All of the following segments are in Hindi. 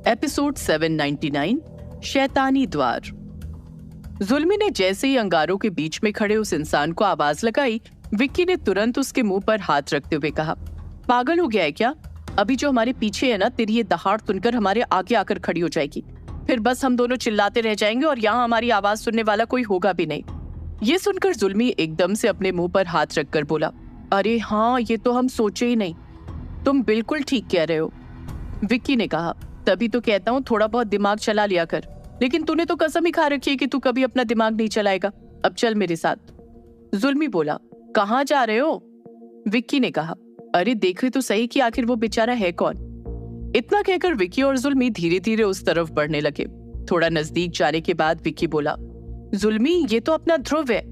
एपिसोड 799 शैतानी द्वार। जुल्मी ने जैसे ही अंगारों के बीच में खड़े उस इंसान को आवाज लगाई, विक्की ने तुरंत उसके मुंह पर हाथ रखते हुए कहा, पागल हो गया है क्या? अभी जो हमारे पीछे है ना, तेरी ये दहाड़ सुनकर हमारे आगे आकर खड़ी हो जाएगी। फिर बस हम दोनों चिल्लाते रह जाएंगे और यहाँ हमारी आवाज सुनने वाला कोई होगा भी नहीं। ये सुनकर जुल्मी एकदम से अपने मुंह पर हाथ रखकर बोला, अरे हाँ, ये तो हम सोचे ही नहीं। तुम बिल्कुल ठीक कह रहे हो, विक्की ने कहा। तभी तो कहता हूँ थोड़ा बहुत दिमाग चला लिया कर। लेकिन तूने तो कसम ही खा रखी है कि तू कभी अपना दिमाग नहीं चलाएगा। अब चल मेरे साथ। जुल्मी बोला, कहाँ जा रहे हो? विक्की ने कहा, अरे देखे तो सही कि आखिर वो बेचारा है कौन। इतना कहकर विक्की और जुल्मी धीरे धीरे उस तरफ बढ़ने लगे। थोड़ा नजदीक जाने के बाद विक्की बोला, जुल्मी, ये तो अपना ध्रुव है।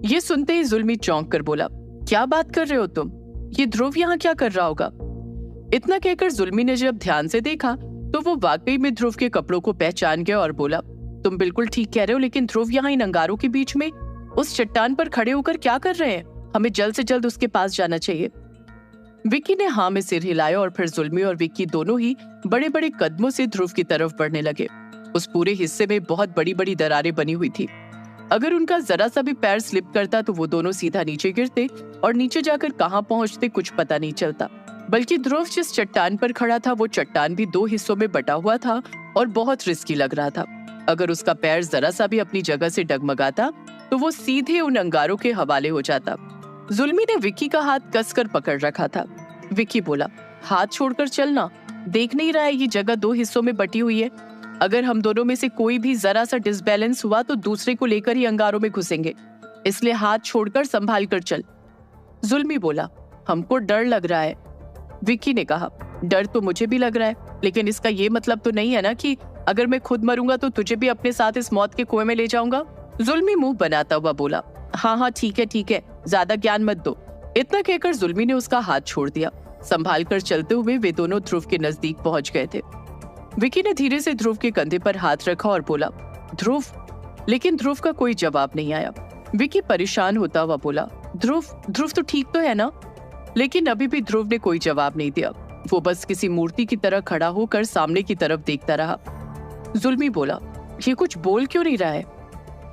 ये सुनते ही जुल्मी चौंक कर बोला, क्या बात कर रहे हो तुम? ये ध्रुव यहाँ क्या कर रहा होगा? इतना कहकर जुल्मी ने जब ध्यान से देखा तो वो वाकई में ध्रुव के कपड़ों को पहचान गया और बोला, तुम बिल्कुल ठीक कह रहे हो, लेकिन ध्रुव यहाँ इन अंगारों के बीच में उस चट्टान पर खड़े होकर क्या कर रहे हैं? हमें जल्द से जल्द उसके पास जाना चाहिए। विक्की ने हाँ में सिर हिलाया और फिर जुल्मी और विक्की दोनों ही बड़े बड़े कदमों से ध्रुव की तरफ बढ़ने लगे। उस पूरे हिस्से में बहुत बड़ी बड़ी दरारें बनी हुई थी। अगर उनका जरा सा भी पैर स्लिप करता तो वो दोनों सीधा नीचे गिरते और नीचे जाकर कहाँ पहुंचते कुछ पता नहीं चलता। बल्कि ध्रुव जिस चट्टान पर खड़ा था वो चट्टान भी दो हिस्सों में बटा हुआ था और बहुत रिस्की लग रहा था। अगर उसका पैर जरा सा भी अपनी जगह से डगमगाता तो वो सीधे उन अंगारों के हवाले हो जाता। जुल्मी ने विक्की का हाथ कसकर पकड़ रखा था। विक्की बोला, हाथ छोड़कर चलना, देख नहीं रहा है ये जगह दो हिस्सों में बटी हुई है। अगर हम दोनों में से कोई भी जरा सा डिसबैलेंस हुआ तो दूसरे को लेकर ही अंगारों में घुसेंगे, इसलिए हाथ छोड़कर संभाल कर चल। जुल्मी बोला, हमको डर लग रहा है। विक्की ने कहा, डर तो मुझे भी लग रहा है, लेकिन इसका ये मतलब तो नहीं है ना कि अगर मैं खुद मरूंगा तो तुझे भी अपने साथ इस मौत के कुएं में ले जाऊंगा। जुल्मी मुंह बनाता हुआ बोला, हाँ हाँ ठीक है, ज्यादा ज्ञान मत दो। इतना कहकर जुल्मी ने उसका हाथ छोड़ दिया। संभाल कर चलते हुए वे दोनों ध्रुव के नजदीक पहुंच गए थे। विक्की ने धीरे से ध्रुव के कंधे पर हाथ रखा और बोला, ध्रुव। लेकिन ध्रुव का कोई जवाब नहीं आया। विक्की परेशान होता हुआ बोला, ध्रुव तो ठीक तो है ना? लेकिन अभी भी ध्रुव ने कोई जवाब नहीं दिया। वो बस किसी मूर्ति की तरह खड़ा होकर सामने की तरफ देखता रहा। जुल्मी बोला, ये कुछ बोल क्यों नहीं रहा है?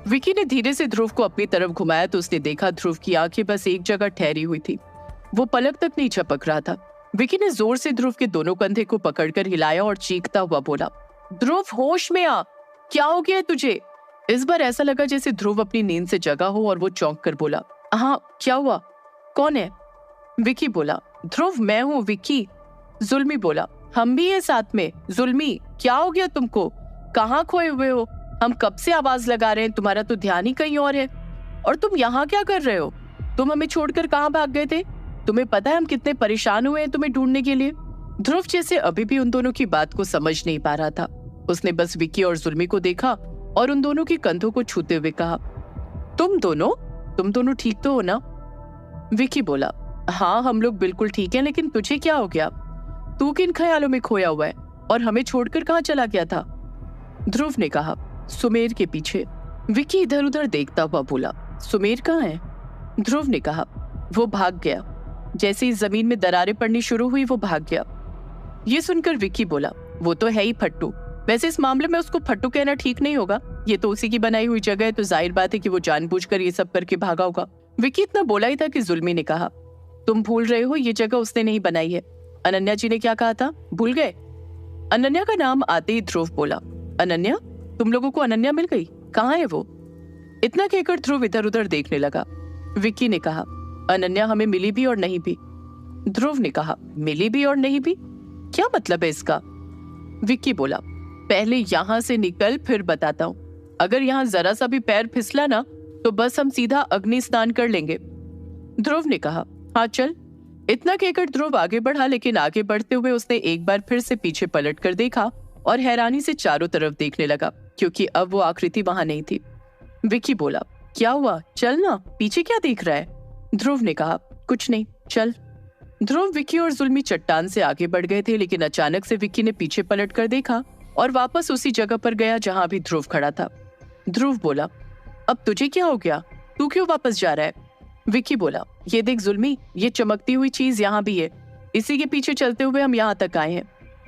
विक्की ने धीरे से ध्रुव को अपनी तरफ घुमाया तो उसने देखा ध्रुव की आंखें बस एक जगह ठहरी हुई थी। वो पलक तक नहीं झपक रहा था। विक्की ने जोर से ध्रुव के दोनों कंधे को पकड़कर हिलाया और चीखता हुआ बोला, ध्रुव होश में आ, क्या हो गया है तुझे? इस बार ऐसा लगा जैसे ध्रुव अपनी नींद से जगा हो और वो चौंक कर बोला, हाँ क्या हुआ, कौन है? विक्की बोला, ध्रुव मैं हूँ विक्की। जुल्मी बोला, हम भी हैं साथ में। जुल्मी, क्या हो गया तुमको? कहाँ खोए हुए हो? हम कब से आवाज लगा रहे हैं, तुम्हारा तो ध्यान ही कहीं और है। और तुम यहाँ क्या कर रहे हो? तुम हमें छोड़कर कहाँ भाग गए थे? तुम्हें पता है हम कितने परेशान हुए हैं तुम्हें ढूंढने के लिए। ध्रुव जैसे अभी भी उन दोनों की बात को समझ नहीं पा रहा था। उसने बस विक्की और जुल्मी को देखा और उन दोनों के कंधों को छूते हुए कहा, तुम दोनों ठीक तो हो ना? विक्की बोला, हाँ हम लोग बिल्कुल ठीक हैं, लेकिन तुझे क्या हो गया? तू किन ख्यालों में खोया हुआ है और हमें छोड़कर कहाँ चला गया था? ध्रुव ने कहा, सुमेर के पीछे। विक्की इधर उधर देखता हुआ बोला, सुमेर कहाँ है? ध्रुव ने कहा, वो भाग गया। जैसे ही जमीन में दरारें पड़नी शुरू हुई वो भाग गया। ये सुनकर विक्की बोला, वो तो है ही फट्टू। वैसे इस मामले में उसको फट्टू कहना ठीक नहीं होगा। ये तो उसी की बनाई हुई जगह है, तो जाहिर बात है कि वो जानबूझकर ये सब करके भागा होगा। विक्की इतना बोला ही था कि जुल्मी ने कहा, तुम भूल रहे हो ये जगह उसने नहीं बनाई है। अनन्या जी ने क्या कहा था, भूल गए? अनन्या का नाम आते ही ध्रुव बोला, अनन्या? तुम लोगों को अनन्या मिल गई? कहाँ है वो? इतना कहकर ध्रुव इधर उधर देखने लगा। विक्की ने कहा, अनन्या हमें मिली भी और नहीं भी। ध्रुव ने कहा, मिली भी और नहीं भी? क्या मतलब है इसका? विक्की बोला, पहले यहाँ से निकल फिर बताता हूँ। अगर यहाँ जरा सा भी पैर फिसला ना तो बस हम सीधा अग्नि स्नान कर लेंगे। ध्रुव ने कहा, हाँ चल। इतना कहकर ध्रुव आगे बढ़ा, लेकिन आगे बढ़ते हुए उसने एक बार फिर से पीछे पलट कर देखा और हैरानी से चारों तरफ देखने लगा, क्योंकि अब वो आकृति वहां नहीं थी। विक्की बोला, क्या हुआ, चल ना, पीछे क्या देख रहा है? ध्रुव ने कहा, कुछ नहीं, चल। ध्रुव, विक्की और जुल्मी चट्टान से आगे बढ़ गए थे, लेकिन अचानक से विक्की ने पीछे पलट कर देखा और वापस उसी जगह पर गया जहां भी ध्रुव खड़ा था। ध्रुव बोला, अब तुझे क्या हो गया, तू क्यों वापस जा रहा है? विक्की बोला, ये देख जुल्मी, ये चमकती हुई चीज यहाँ भी है, इसी के पीछे चलते हुए हम यहाँ तक आए हैं।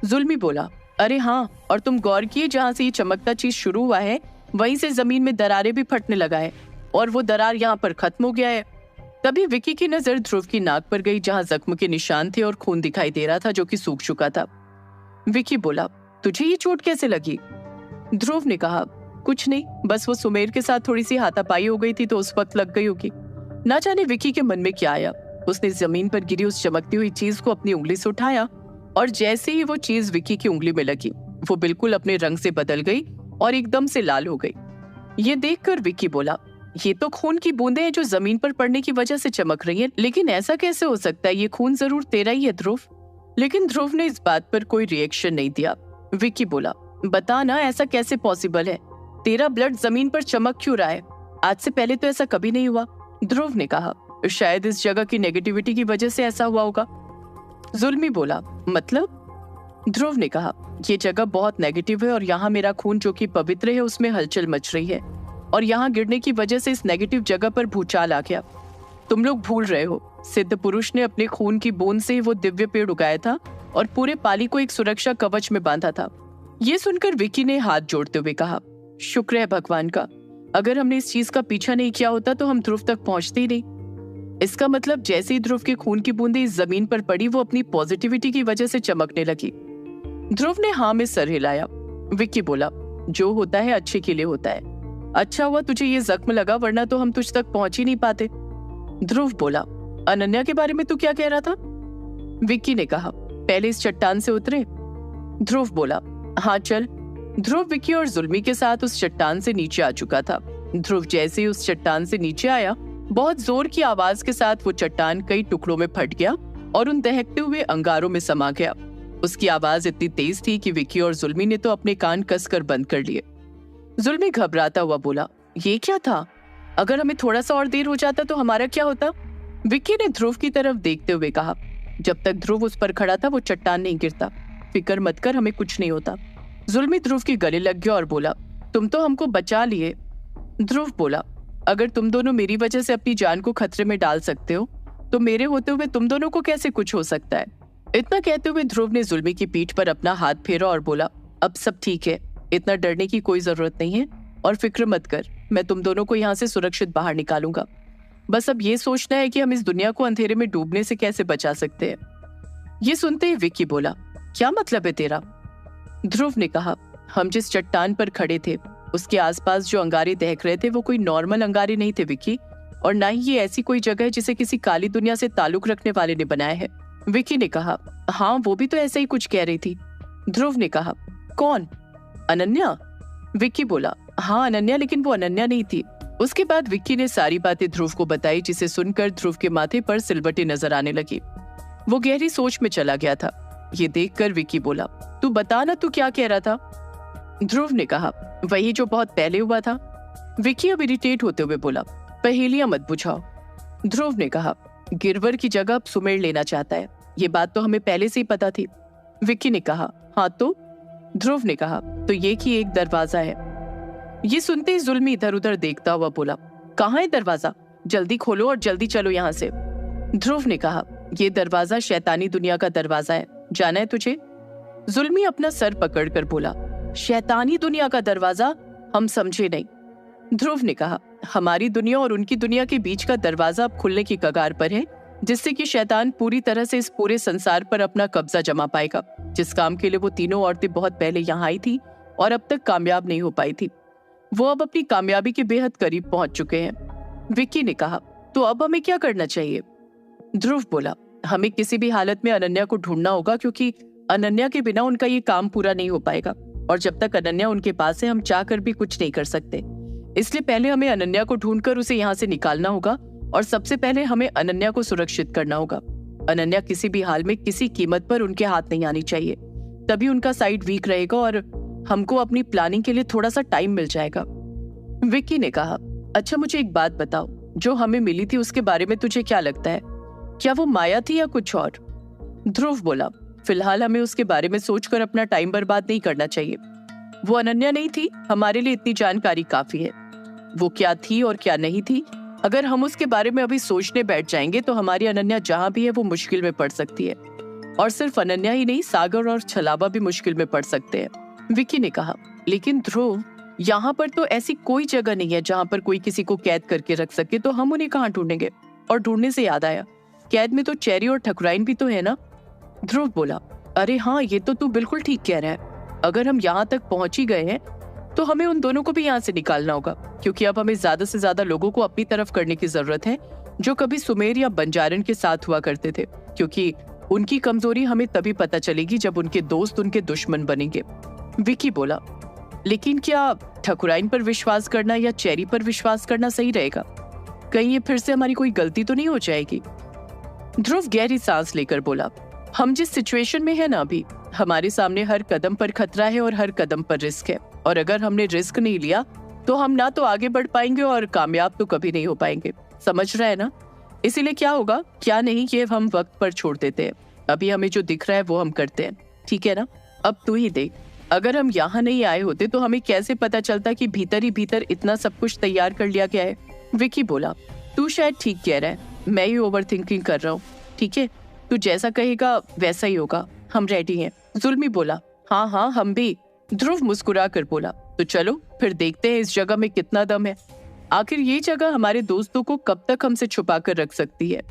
जुल्मी बोला, अरे हाँ, और तुम गौर किए जहाँ से ये चमकता चीज शुरू हुआ है वहीं से जमीन में दरारें भी फटने लगा है और वो दरार यहाँ पर खत्म हो गया है। तभी विकी की नजर ध्रुव की नाक पर गई जहाँ जख्म के निशान थे और खून दिखाई दे रहा था जो कि सूख चुका था। विकी बोला, तुझे ये चोट कैसे लगी? ध्रुव ने कहा, कुछ नहीं, बस वो सुमेर के साथ थोड़ी सी हाथापाई हो गई थी तो उस वक्त लग गई होगी। ना जाने विकी के मन में क्या आया, उसने जमीन पर गिरी उस चमकती हुई चीज को अपनी उंगली से उठाया और जैसे ही वो चीज विकी की उंगली में लगी वो बिल्कुल अपने रंग से बदल गई और एकदम से लाल हो गई। ये देखकर विकी बोला, ये तो खून की बूंदें हैं जो जमीन पर पड़ने की वजह से चमक रही है, लेकिन ऐसा कैसे हो सकता है? ये खून जरूर तेरा ही है ध्रुव। लेकिन ध्रुव ने इस बात पर कोई रिएक्शन नहीं दिया। विकी बोला, बता ना, ऐसा कैसे पॉसिबल है? तेरा ब्लड जमीन पर चमक क्यों रहा है? आज से पहले तो ऐसा कभी नहीं हुआ। ध्रुव ने कहा, शायद इस जगह की नेगेटिविटी की वजह से ऐसा हुआ होगा। जुल्मी बोला, मतलब? ध्रुव ने कहा, ये जगह बहुत नेगेटिव है और यहाँ मेरा खून जो कि पवित्र है उसमें हलचल मच रही है और यहाँ गिरने की वजह से इस नेगेटिव जगह पर भूचाल आ गया। तुम लोग भूल रहे हो, सिद्ध पुरुष ने अपने खून की बूंद से वो दिव्य पेड़ उगाया था और पूरे पाली को एक सुरक्षा कवच में बांधा था। ये सुनकर विकी ने हाथ जोड़ते हुए कहा, शुक्र है भगवान का, अगर हमने इस चीज का पीछा नहीं किया होता तो हम ध्रुव तक पहुंचते ही नहीं। इसका मतलब जैसे ही ध्रुव के खून की बूंदें इस जमीन पर पड़ी वो अपनी पॉजिटिविटी की वजह से चमकने लगी। ध्रुव ने हाँ में सर हिलाया। विक्की बोला, जो होता है अच्छे के लिए होता है। अच्छा हुआ तुझे ये जख्म लगा, वरना तो हम तुझ तक पहुंच ही नहीं पाते। ध्रुव बोला, अनन्या के बारे में तू क्या कह रहा था? विक्की ने कहा, पहले इस चट्टान से उतरे। ध्रुव बोला, हाँ चल। ध्रुव विक्की और जुल्मी के साथ उस चट्टान से नीचे आ चुका था। ध्रुव जैसे ही उस चट्टान से नीचे आया, बहुत जोर की आवाज के साथ वो चट्टान कई टुकड़ों में फट गया और उन दहकते हुए अंगारों में समा गया। उसकी आवाज इतनी तेज थी कि विक्की और जुल्मी ने तो अपने कान कसकर बंद कर लिए। जुल्मी घबराता हुआ बोला, ये क्या था? अगर हमें थोड़ा सा और देर हो जाता तो हमारा क्या होता? विक्की ने ध्रुव की तरफ देखते हुए कहा, जब तक ध्रुव उस पर खड़ा था वो चट्टान नहीं गिरता। फिक्र मत कर, हमें कुछ नहीं होता। जुल्मी ध्रुव के गले लग गया और बोला, तुम तो हमको बचा लिए। ध्रुव बोला, अगर तुम दोनों मेरी वजह से अपनी जान को खतरे में डाल सकते हो तो मेरे होते हुए तुम दोनों को कैसे कुछ हो सकता है? इतना कहते हुए ध्रुव ने जुल्मी की पीठ पर अपना हाथ फेरा और बोला, अब सब ठीक है, इतना डरने की कोई जरूरत नहीं है और फिक्र मत कर, मैं तुम दोनों को यहाँ से सुरक्षित बाहर निकालूंगा। बस अब ये सोचना है कि हम इस दुनिया को अंधेरे में डूबने से कैसे बचा सकते हैं। ये सुनते ही विक्की बोला, क्या मतलब है तेरा? ध्रुव ने कहा, हम जिस चट्टान पर खड़े थे उसके आसपास जो अंगारे दहक रहे थे वो कोई नॉर्मल अंगारे नहीं थे विक्की, और ना ही ये ऐसी कोई जगह है जिसे किसी काली दुनिया से ताल्लुक रखने वाले ने बनाया है। विक्की ने कहा, हाँ वो भी तो ऐसा ही कुछ कह रही थी। ध्रुव ने कहा, कौन? अनन्या? विक्की बोला, हाँ अनन्या, लेकिन वो अनन्या नहीं थी। उसके बाद विक्की ने सारी बातें ध्रुव को बताई, जिसे सुनकर ध्रुव के माथे पर सिलवटें नजर आने लगी। वो गहरी सोच में चला गया था। ये देखकर विक्की बोला, तू बता ना, तू क्या कह रहा था? ध्रुव ने कहा, वही जो बहुत पहले हुआ था। विक्की अब इरिटेट होते हुए बोला, पहेलियां मत बुझाओ। ध्रुव ने कहा, गिरवर की जगह अब सुमेर लेना चाहता है, ये बात तो हमें पहले से ही पता थी। विक्की ने कहा, हाँ तो? ध्रुव ने कहा, तो ये कि एक दरवाजा है। ये सुनते ही जुल्मी इधर उधर देखता हुआ बोला, कहाँ है दरवाजा? जल्दी खोलो और जल्दी चलो यहाँ से। ध्रुव ने कहा, ये दरवाजा शैतानी दुनिया का दरवाजा है, जाना है तुझे? जुल्मी अपना सर पकड़कर बोला, शैतानी दुनिया का दरवाजा? हम समझे नहीं। ध्रुव ने कहा, हमारी दुनिया और उनकी दुनिया के बीच का दरवाजा अब खुलने की कगार पर है, जिससे कि शैतान पूरी तरह से इस पूरे संसार पर अपना कब्जा जमा पाएगा, जिस काम के लिए वो तीनों औरतें बहुत पहले यहाँ आई थी और अब तक कामयाब नहीं हो पाई थी। वो अब अपनी कामयाबी के बेहद करीब पहुंच चुके हैं। विक्की ने कहा, तो अब हमें क्या करना चाहिए? ध्रुव बोला, हमें किसी भी हालत में अनन्या को ढूंढना होगा, क्योंकि अनन्या के बिना उनका ये काम पूरा नहीं हो पाएगा, और जब तक अनन्या उनके पास है हम चाहकर भी कुछ नहीं कर सकते। इसलिए पहले हमें अनन्या को ढूंढकर उसे यहाँ से निकालना होगा, और सबसे पहले हमें अनन्या को सुरक्षित करना होगा। अनन्या किसी भी हाल में किसी कीमत पर उनके हाथ नहीं आनी चाहिए, तभी उनका साइड वीक रहेगा और हमको अपनी प्लानिंग के लिए थोड़ा सा टाइम मिल जाएगा। विक्की ने कहा, अच्छा मुझे एक बात बताओ, जो हमें मिली थी उसके बारे में तुझे क्या लगता है? क्या वो माया थी या कुछ और? ध्रुव बोला, फिलहाल हमें उसके बारे में सोचकर अपना टाइम बर्बाद नहीं करना चाहिए। वो अनन्या नहीं थी, हमारे लिए इतनी जानकारी काफी है। वो क्या थी और क्या नहीं थी, अगर हम उसके बारे में अभी सोचने बैठ जाएंगे तो हमारी अनन्या जहां भी है वो मुश्किल में पड़ सकती है। और सिर्फ अनन्या ही नहीं, सागर और छलावा भी मुश्किल में पड़ सकते हैं। विक्की ने कहा, लेकिन ध्रुव, यहाँ पर तो ऐसी कोई जगह नहीं है जहाँ पर कोई किसी को कैद करके रख सके, तो हम उन्हें कहाँ ढूंढेंगे? और ढूंढने से याद आया, कैद में तो चेरी और ठकुराइन भी तो है ना? ध्रुव बोला, अरे हाँ, ये तो तू बिल्कुल ठीक कह रहा है। अगर हम यहाँ तक पहुंच ही गए हैं तो हमें उन दोनों को भी यहाँ से निकालना होगा, क्योंकि अब हमें ज्यादा से ज्यादा लोगों को अपनी तरफ करने की जरूरत है जो कभी सुमेर या बंजारन के साथ हुआ करते थे, क्योंकि उनकी कमजोरी हमें तभी पता चलेगी जब उनके दोस्त उनके दुश्मन बनेंगे। विक्की बोला, लेकिन क्या ठकुराइन पर विश्वास करना या चेरी पर विश्वास करना सही रहेगा? कहीं ये फिर से हमारी कोई गलती तो नहीं हो जाएगी? ध्रुव गहरी सांस लेकर बोला, हम जिस सिचुएशन में है ना अभी, हमारे सामने हर कदम पर खतरा है और हर कदम पर रिस्क है, और अगर हमने रिस्क नहीं लिया तो हम ना तो आगे बढ़ पाएंगे और कामयाब तो कभी नहीं हो पाएंगे। समझ रहा है ना? इसीलिए क्या होगा क्या नहीं ये हम वक्त पर छोड़ देते हैं। अभी हमें जो दिख रहा है वो हम करते हैं, ठीक है ना? अब तू ही देख, अगर हम यहाँ नहीं आए होते तो हमें कैसे पता चलता कि भीतर ही भीतर इतना सब कुछ तैयार कर लिया गया है? विक्की बोला, तू शायद ठीक कह रहा है, मैं ही ओवर थिंकिंग कर रहा हूँ। ठीक है, तू जैसा कहेगा वैसा ही होगा, हम रेडी हैं। जुल्मी बोला, हाँ हाँ हम भी। ध्रुव मुस्कुरा कर बोला, तो चलो फिर देखते हैं इस जगह में कितना दम है। आखिर ये जगह हमारे दोस्तों को कब तक हमसे छुपा कर रख सकती है?